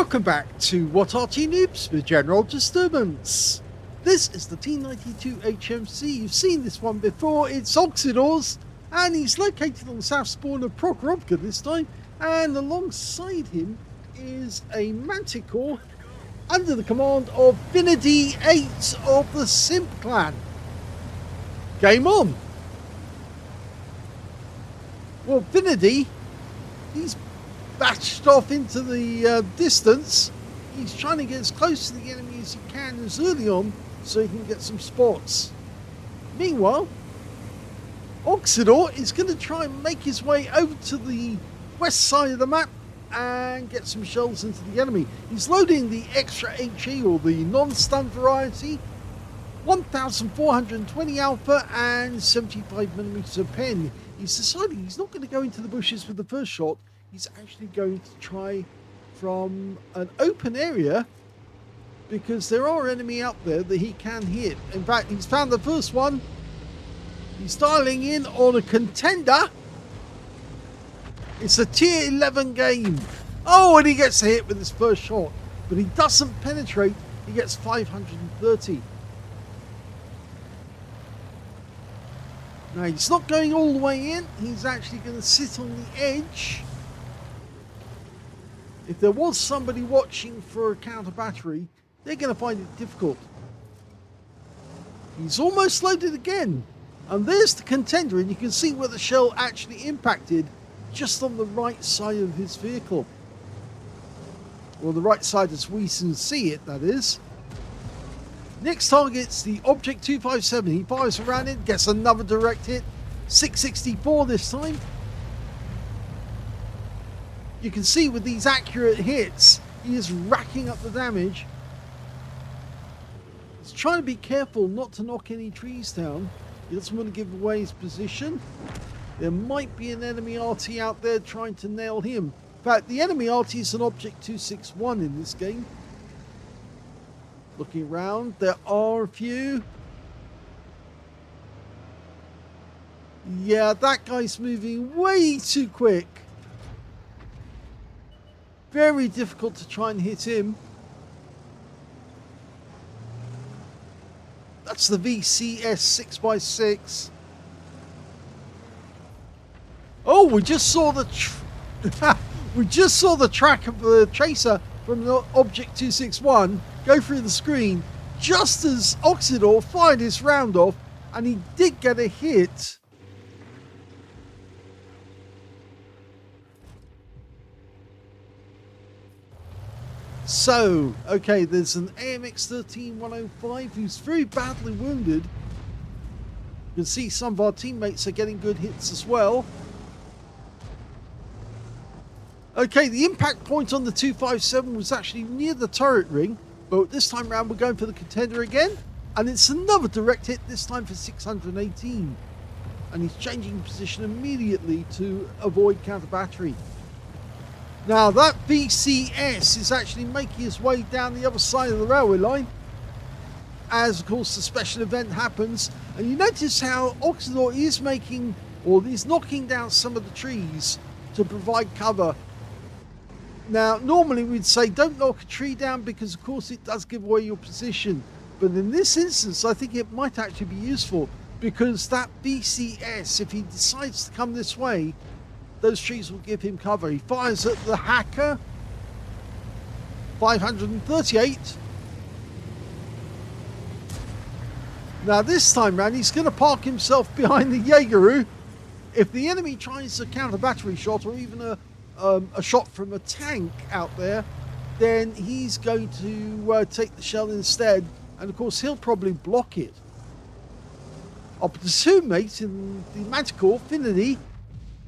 Welcome back to What Arty Noobs for General Disturbance. This is the T92 HMC. You've seen this one before. It's Oksydor's, and he's located on the south spawn of Prokhorovka this time. And alongside him is a Manticore under the command of T92 of the Simp clan. Game on. Well, T92, he's bashed off into the distance. He's trying to get as close to the enemy as he can as early on so he can get some spots. Meanwhile, Oksydor is going to try and make his way over to the west side of the map and get some shells into the enemy. He's loading the extra HE, or the non-stun variety, 1420 alpha and 75mm of pen. He's decided he's not going to go into the bushes with the first shot. He's actually going to try from an open area because there are enemy out there that he can hit. In fact, he's found the first one. He's dialing in on a contender. It's a tier 11 game. Oh, and he gets a hit with his first shot, but he doesn't penetrate. He gets 530. Now, he's not going all the way in. He's actually going to sit on the edge. If there was somebody watching for a counter battery, they're going to find it difficult. He's almost loaded again. And there's the contender, and you can see where the shell actually impacted just on the right side of his vehicle. Or the right side as we can see it, that is. Next target's the Object 257. He fires around it, gets another direct hit. 664 this time. You can see with these accurate hits, he is racking up the damage. He's trying to be careful not to knock any trees down. He doesn't want to give away his position. There might be an enemy Arty out there trying to nail him. In fact, the enemy Arty is an Object 261 in this game. Looking around, there are a few. Yeah, that guy's moving way too quick. Very difficult to try and hit him. That's the VCS 6x6. Oh, we just saw the track of the tracer from the Object 261 go through the screen just as Oksydor fired his round off, and he did get a hit. So, okay, there's an AMX 13105 who's very badly wounded. You can see some of our teammates are getting good hits as well. Okay, the impact point on the 257 was actually near the turret ring, but this time around we're going for the contender again, and it's another direct hit, this time for 618. And he's changing position immediately to avoid counter battery. Now that VCS is actually making his way down the other side of the railway line as, of course, the special event happens. And you notice how Oksydor is making, or he's knocking down some of the trees to provide cover. Now, normally we'd say don't knock a tree down because, of course, it does give away your position. But in this instance, I think it might actually be useful because that VCS, if he decides to come this way, those trees will give him cover. He fires at the hacker. 538. Now this time round, he's going to park himself behind the Jaegeru. If the enemy tries a counter battery shot or even a shot from a tank out there, then he's going to take the shell instead. And of course, he'll probably block it. Our platoon mate in the Manticore, Finity,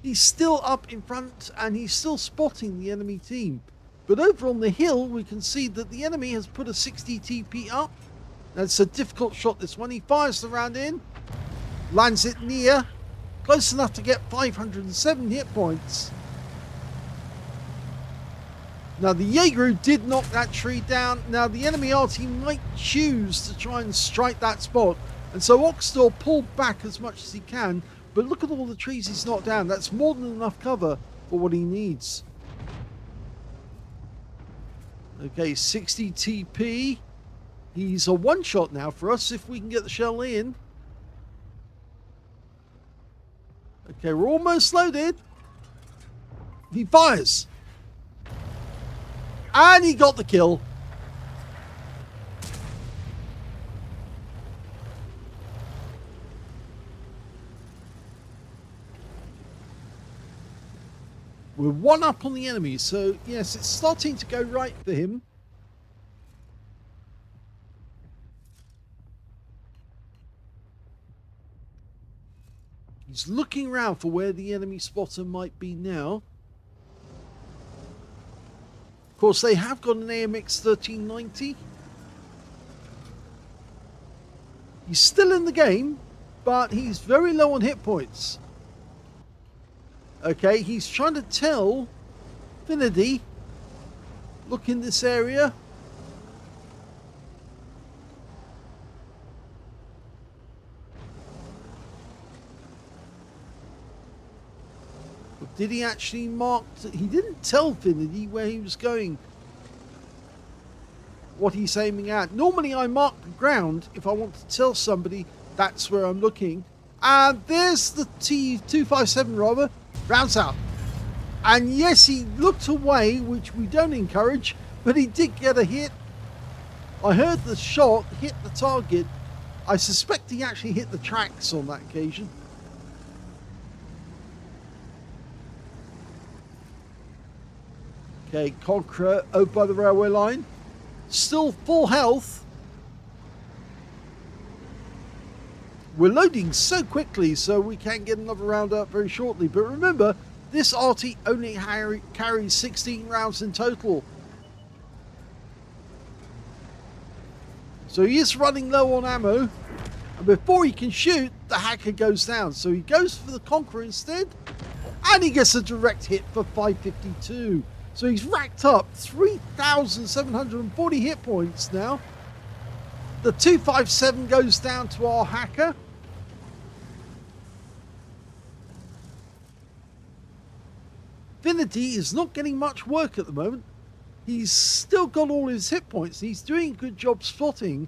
he's still up in front and he's still spotting the enemy team. But over on the hill, we can see that the enemy has put a 60 TP up. That's a difficult shot, this one. He fires the round in, lands it near, close enough to get 507 hit points. Now the Jaegeru did knock that tree down. Now the enemy Arty might choose to try and strike that spot. And so Oksydor pulled back as much as he can. But look at all the trees he's knocked down. That's more than enough cover for what he needs. Okay, 60 TP. He's a one-shot now for us if we can get the shell in. Okay, we're almost loaded. He fires. And he got the kill. We're one up on the enemy, so yes, it's starting to go right for him. He's looking around for where the enemy spotter might be now. Of course, they have got an AMX 1390. He's still in the game, but he's very low on hit points. Okay, he's trying to tell Finity, look in this area. But did he actually mark? He didn't tell Finity where he was going, what he's aiming at. Normally I mark the ground if I want to tell somebody that's where I'm looking. And there's the T257 robber. Rounds out. And yes, he looked away, which we don't encourage, but he did get a hit. I heard the shot hit the target. I suspect he actually hit the tracks on that occasion. Okay, Conqueror over by the railway line. Still full health. We're loading so quickly, so we can get another round up very shortly. But remember, this Arty only carries 16 rounds in total. So he is running low on ammo. And before he can shoot, the hacker goes down. So he goes for the Conqueror instead. And he gets a direct hit for 552. So he's racked up 3,740 hit points now. The 257 goes down to our hacker. Finity is not getting much work at the moment. He's still got all his hit points. He's doing a good job spotting.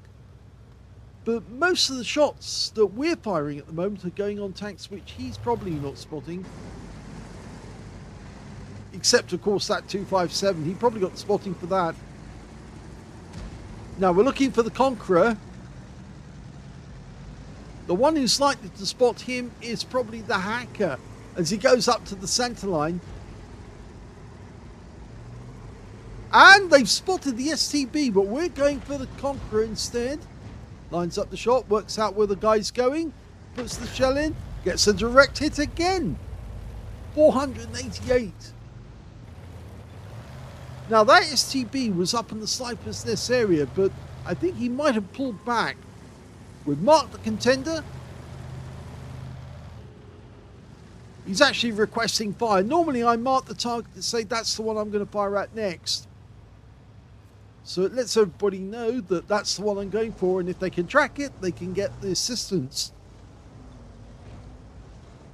But most of the shots that we're firing at the moment are going on tanks which he's probably not spotting. Except, of course, that 257. He probably got the spotting for that. Now, we're looking for the Conqueror. The one who's likely to spot him is probably the hacker as he goes up to the center line. And they've spotted the STB, but we're going for the Conqueror instead. Lines up the shot, works out where the guy's going, puts the shell in, gets a direct hit again. 488. Now that STB was up in the sniper's nest area, but I think he might have pulled back. We've marked the contender. He's actually requesting fire. Normally I mark the target to say that's the one I'm going to fire at next. So it lets everybody know that that's the one I'm going for, and if they can track it, they can get the assistance.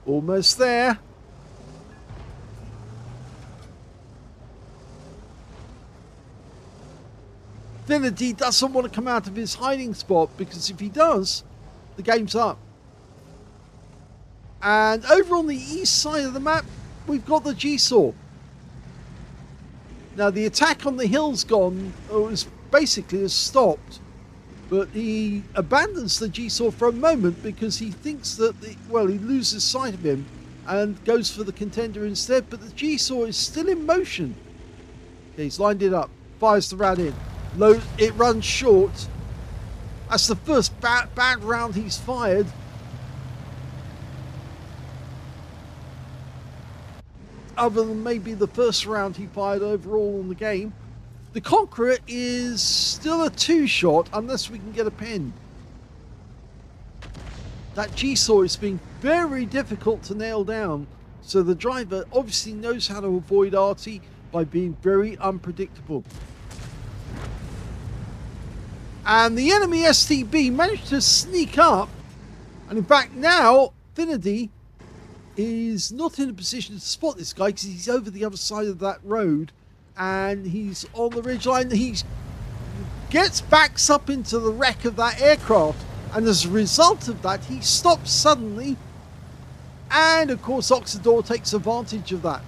Almost there. Finity doesn't want to come out of his hiding spot, because if he does, the game's up. And over on the east side of the map, we've got the G-Saw. Now the attack on the hill's gone, or was basically has stopped, but he abandons the G-Saw for a moment because he thinks that, he loses sight of him and goes for the contender instead, but the G-Saw is still in motion. Okay, he's lined it up, fires the round in. It runs short. That's the first bad round he's fired. Other than maybe the first round he fired overall in the game. The Conqueror is still a two-shot unless we can get a pin. That G-Saw is being very difficult to nail down, so the driver obviously knows how to avoid Arty by being very unpredictable. And the enemy STB managed to sneak up, and in fact now Finity is not in a position to spot this guy because he's over the other side of that road, and he's on the ridgeline. He backs up into the wreck of that aircraft, and as a result of that, he stops suddenly, and of course Oksydor takes advantage of that.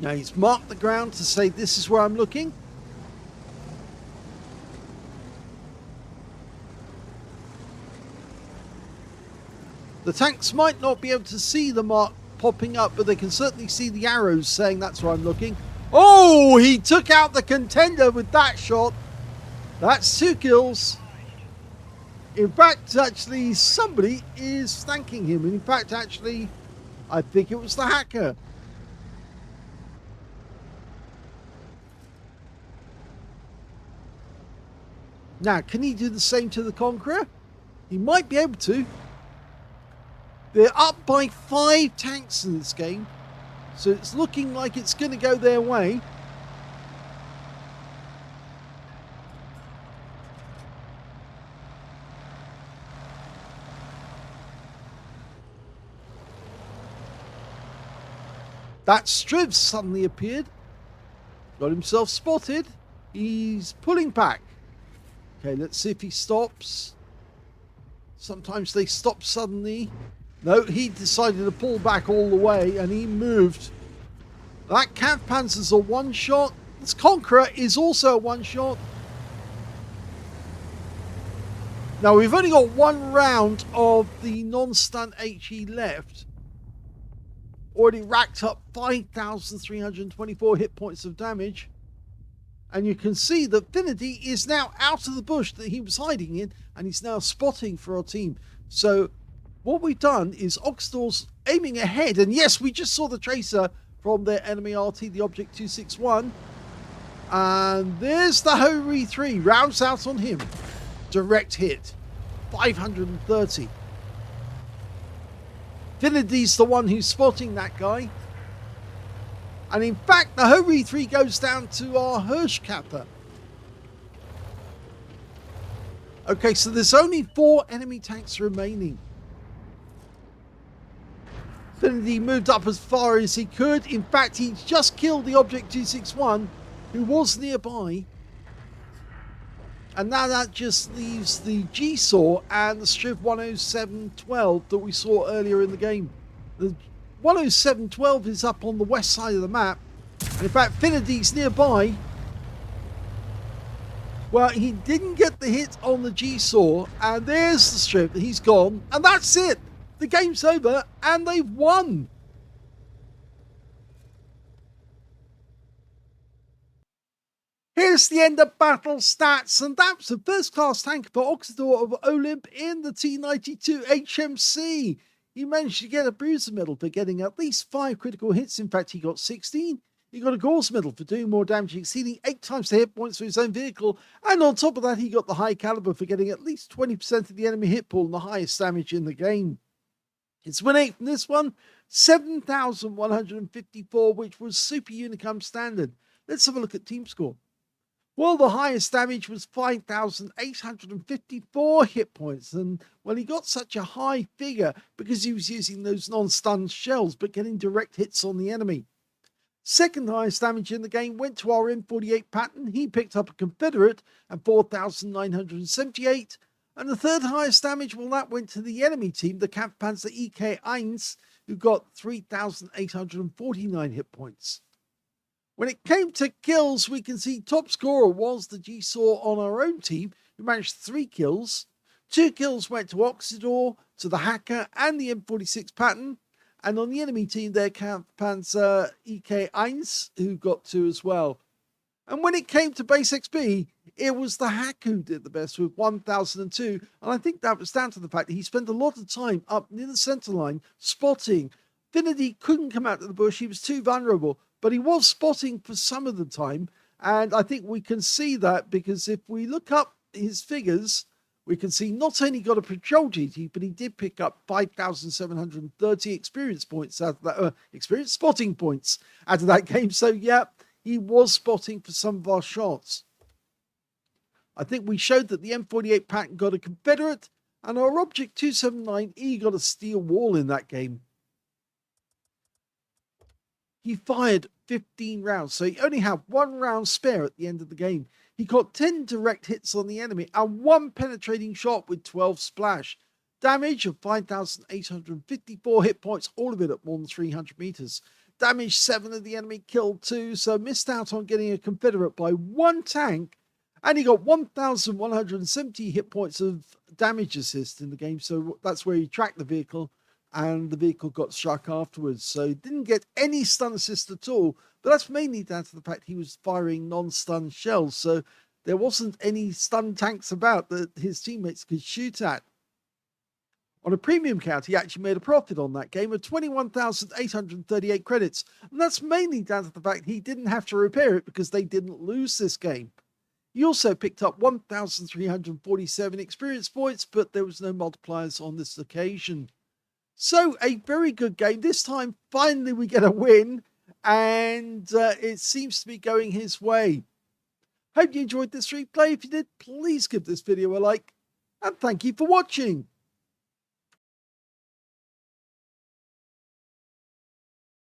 Now he's marked the ground to say this is where I'm looking. The tanks might not be able to see the mark popping up, but they can certainly see the arrows saying that's where I'm looking. Oh, he took out the contender with that shot. That's 2 kills. In fact, actually, somebody is thanking him. In fact, actually, I think it was the hacker. Now, can he do the same to the Conqueror? He might be able to. They're up by 5 tanks in this game, so it's looking like it's going to go their way. That Striv suddenly appeared, got himself spotted. He's pulling back. Okay, let's see if he stops. Sometimes they stop suddenly. No, he decided to pull back all the way, and he moved. That Kampfpanzer's a one-shot. This Conqueror is also a one-shot. Now, we've only got 1 round of the non-stun HE left. Already racked up 5,324 hit points of damage. And you can see that Finity is now out of the bush that he was hiding in, and he's now spotting for our team. So what we've done is Oksydor's aiming ahead, and yes, we just saw the tracer from their enemy Arty, the Object 261. And there's the Hori 3, rounds out on him. Direct hit, 530. Finity's the one who's spotting that guy. And in fact, the Hori 3 goes down to our Hirschkapper. Okay, so there's only 4 enemy tanks remaining. Finity moved up as far as he could. In fact, he just killed the Object 261, who was nearby. And now that just leaves the G-Saw and the Striv 10712 that we saw earlier in the game. The 10712 is up on the west side of the map. And in fact, Finity's nearby. Well, he didn't get the hit on the G-Saw. And there's the Striv. He's gone. And that's it. The game's over. And they've won. Here's the end of battle stats, and that's the first class tank for Oksydor of OLIMP in the T92 HMC. He managed to get a Bruiser medal for getting at least 5 critical hits. In fact, he got 16. He got a Gauss medal for doing more damage, exceeding 8 times the hit points for his own vehicle. And on top of that, he got the high caliber for getting at least 20% of the enemy hit pool and the highest damage in the game. His win rate from this one, 7,154, which was Super Unicum standard. Let's have a look at team score. Well, the highest damage was 5,854 hit points. And, well, he got such a high figure because he was using those non-stun shells, but getting direct hits on the enemy. Second highest damage in the game went to our M48 Patton. He picked up a Confederate at 4,978. And the third highest damage, well, that went to the enemy team, the Kampfpanzer EK1, who got 3,849 hit points. When it came to kills, we can see top scorer was the G-Saw on our own team, who managed 3 kills. 2 kills went to Oksydor, to the hacker, and the M46 Patton. And on the enemy team, their Kampfpanzer EK1, who got 2 as well. And when it came to base XP, it was the hacker who did the best with 1,002. And I think that was down to the fact that he spent a lot of time up near the center line spotting. Finity couldn't come out of the bush. He was too vulnerable. But he was spotting for some of the time, and I think we can see that because if we look up his figures, we can see not only got a patrol GT, but he did pick up 5,730 experience points out of that, experience spotting points out of that game. So yeah, he was spotting for some of our shots. I think we showed that the M48 Patton got a Confederate, and our Object 279E got a steel wall in that game. He fired 15 rounds, so he only had 1 round spare at the end of the game. He got 10 direct hits on the enemy and 1 penetrating shot with 12 splash. Damage of 5,854 hit points, all of it at more than 300 meters. Damaged 7 of the enemy, killed 2, so missed out on getting a Confederate by 1 tank. And he got 1,170 hit points of damage assist in the game, so that's where he tracked the vehicle, and the vehicle got struck afterwards. So he didn't get any stun assist at all, but that's mainly down to the fact he was firing non-stun shells, so there wasn't any stun tanks about that his teammates could shoot at. On a premium count, he actually made a profit on that game of 21,838 credits, and that's mainly down to the fact he didn't have to repair it because they didn't lose this game. He also picked up 1,347 experience points, but there was no multipliers on this occasion. So a very good game. This time, finally, we get a win, and it seems to be going his way. Hope you enjoyed this replay. If you did, please give this video a like, and thank you for watching.